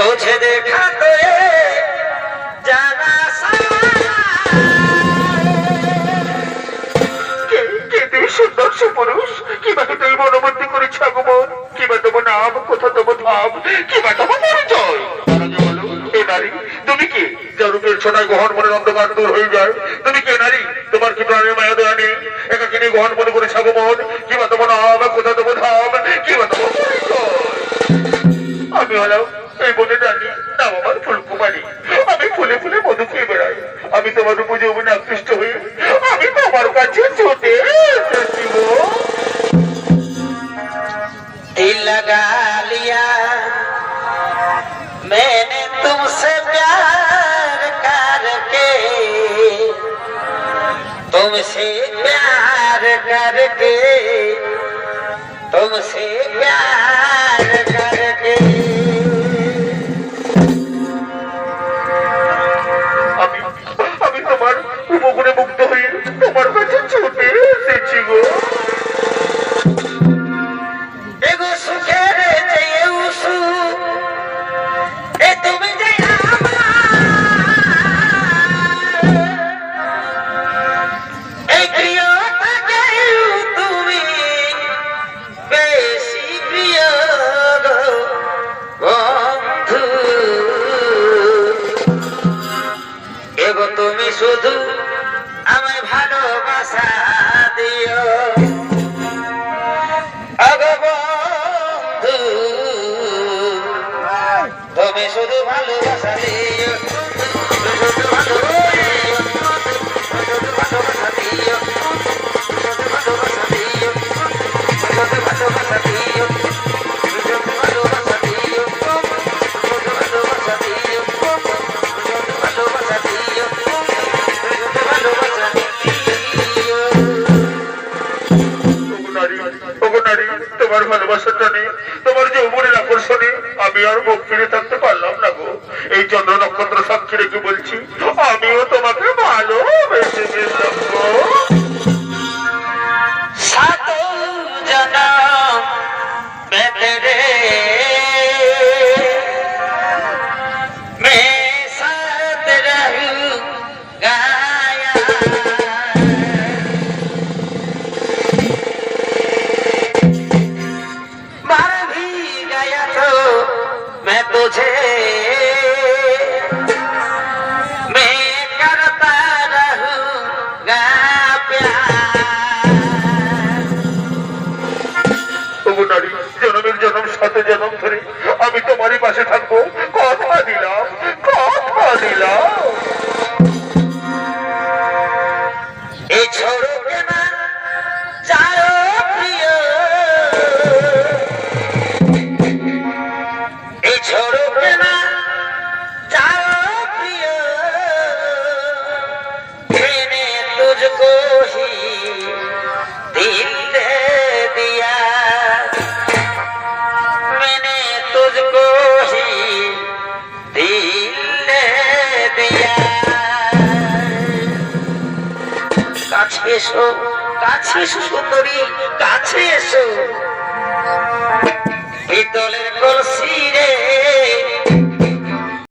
तुझे देखा तो ये जाना सा सुंदर सुपुरुष कि तुम मनोबर्ती कर छागमन कि तब नाम कथा तब धाम कि तब परिचय नारी তুমি কি জরুরের ছোটায় গহন মনের অন্ধকার দূর হয়ে যায় তুমি কে নারী তোমার কি প্রাণের মায়া দয়া নেই একাকিনী গহন মনে করে ছাগমন কি তব নাম কোথা তব ধাম কি তব পরিচয় আমি হলাম এই বনে রানী নাম আমার ফুলকুমারী আমি ফুলে ফুলে মধু খেয়ে বেড়াই আমি তোমার উপর যৌবনে আকৃষ্ট হয়ে আমি তোমার কাছে ছুটে এসেছি গো दिल लगा लिया मैंने तुमसे प्यार करके तुमसे प्यार करके तुमसे प्यार करके আমি তোমার উপগুণে মুগ্ধ হয়ে তোমার কাছে ছুটে এসেছি গো एगो सुखेर चाहिए उसु ए तुम जया ए प्रिय থাকে তুমি বেশি প্রিয় বন্ধু এগো তুমি শুধু আমায় ভালোবাসা দিও তুমি শুধু ভালোবাসা দিও শুধু ভালোবাসা দিও শুধু ভালোবাসা দিও শুধু ভালোবাসা দিও শুধু ভালোবাসা দিও শুধু ভালোবাসা দিও শুধু ভালোবাসা দিও শুধু ভালোবাসা দিও তোমার ভালোবাসার টানে তোমার যৌবনের আকর্ষণে আমি আর মুখ ফিরে থাকতে পারলাম না গো এই চন্দ্র নক্ষত্র সাক্ষী রেখে বলছি আমিও তোমাকে ভালোবেসে গেলাম গো सातो जन्म मैं तेरे मैं साथ रहूंगा मर भी गया तो मैं तुझे मैं करता रहूंगा নারী জনমের জনম শত জনম ধরে আমি তোমারই পাশে থাকবো কথা দিলাম কথা দিলাম এই ছোড়ো কেনা যাও প্রিয় এই ছোড়ো কেনা যাও প্রিয় मैंने तुझको ही दिल दे दिया मैंने तुझको ही दिल दे दिया কাছে এসো সুন্দরী কাছে এসো পিতলের কলসি